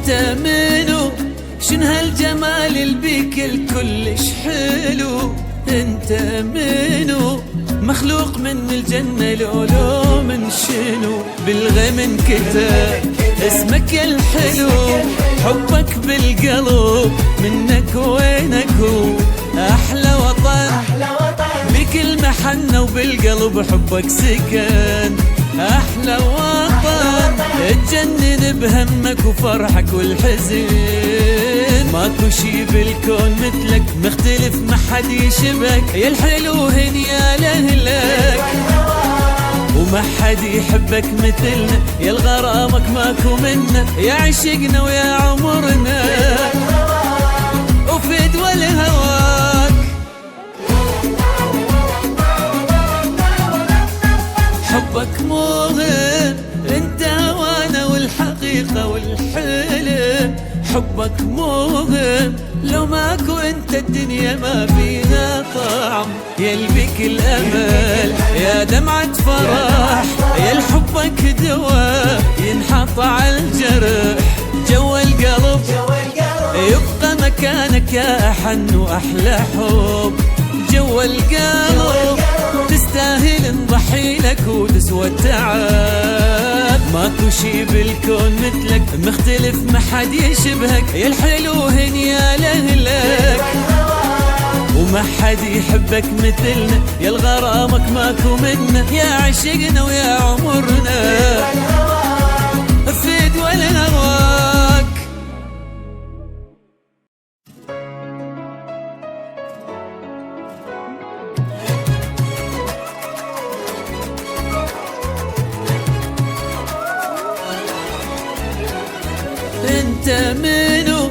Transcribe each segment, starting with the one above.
انت منو؟ شن هالجمال اللي بيك الكلش حلو؟ انت منو؟ مخلوق من الجنة لولو من شنو؟ بالغيم انكتب اسمك الحلو، حبك بالقلب منك وينك هو احلى وطن بكل محنة وبالقلب حبك سكن احلى وطن اتجنن بهمك وفرحك والحزن ماكو شي بالكون مثلك مختلف ما حد يشبك يا الحلو هني يا لهلك وما حد يحبك مثلنا يا الغرامك ماكو منا يا عشقنا ويا عمرنا وفي دول هواك حبك مهم انت وانا والحقيقة والحلم حبك مهم لو ماكو انت الدنيا ما فيها طعم يا البك الامل يا دمعة فرح يا الحبك دواء ينحط على الجرح جوا القلب يبقى مكانك يا احن واحلى حب جوا القلب تستاهل نضحي لك وتسوى التعب ماكو شي بالكون مثلك مختلف ما حد يشبهك يا الحلو هني يا لهلك وما حد يحبك مثلنا يا الغرامك ماكو منا يا عشقنا ويا عمرنا في دول هواك انت منو؟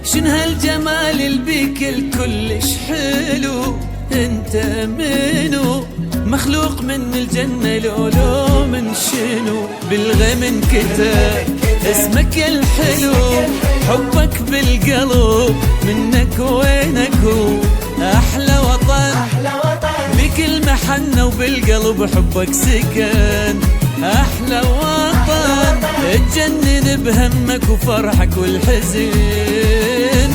شن هالجمال اللي بيك الكلش حلو؟ انت منو؟ مخلوق من الجنة لولو من شنو؟ بالغيم انكتب اسمك الحلو، حبك بالقلب منك وينك هو احلى وطن بكل محنة وبالقلب حبك سكن احلى وطن اتجنن بهمك وفرحك والحزن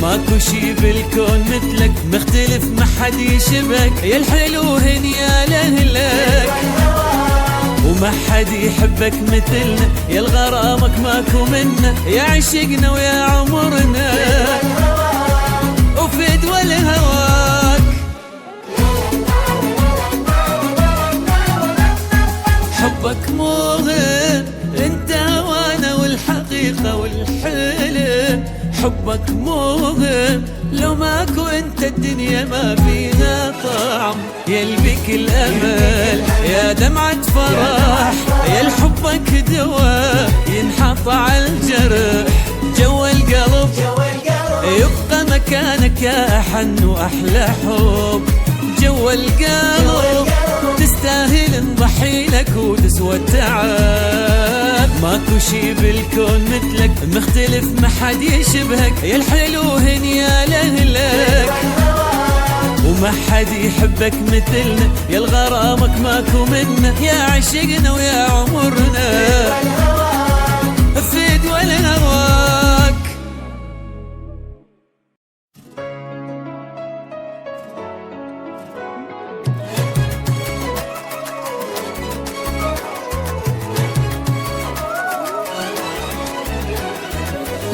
ماكو شي بالكون مثلك مختلف ما حد يشبك يا الحلو هني يا لهلك وما حد يحبك مثلنا يا الغرامك ماكو منا يا عشقنا ويا عمرنا وفي دول هواك حبك مهم انت وانا والحقيقة والحلم حبك مهم لو ماكو انت الدنيا ما فيها طعم يا البك الامل يا دمعة فرح يا الحبك دواء ينحط على الجرح جوا القلب يبقى مكانك يا احن واحلى حب جوا القلب تستاهل نضحي لك وتسوى التعب ماكو شي بالكون مثلك مختلف ما حد يشبهك يا الحلو هني يا لهلك وما حد يحبك مثلنا يا الغرامك ماكو منا يا عشقنا ويا عمرنا في دول هواك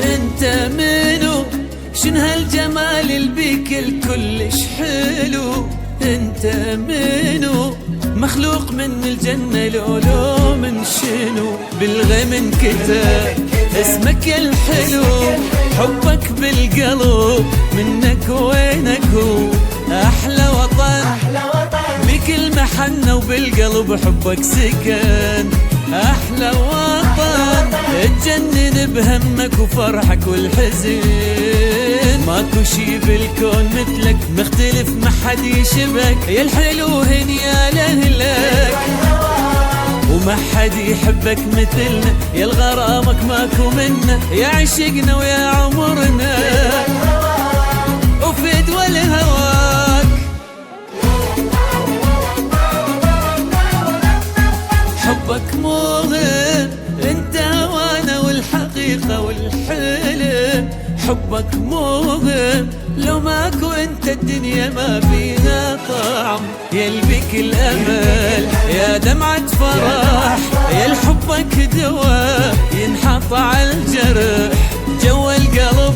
انت منو؟ شن هالجمال اللي بيك الكلش حلو؟ انت منو؟ مخلوق من الجنة لولو من شنو؟ بالغيم انكتب اسمك الحلو، حبك بالقلب منك وينك هو احلى وطن بكل محنة وبالقلب حبك سكن احلى وطن اتجنن بهمك وفرحك والحزن ماكو شي بالكون مثلك مختلف ما حد يشبك يا الحلو هني يا لهلك وما حد يحبك مثلنا يا الغرامك ماكو منا يا عشقنا ويا عمرنا وفي دول هواك حبك مهم انت وانا والحقيقة والحلم حبك مهم، لو ماكو انت الدنيا ما فيها طعم. يلبك الامل يا دمعة فرح، يا لحبك دواء ينحط على الجرح. جوا القلب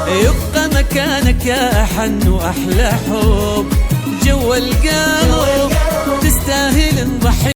يبقى مكانك يا أحن وأحلى حب. جوا القلب تستاهل نضحي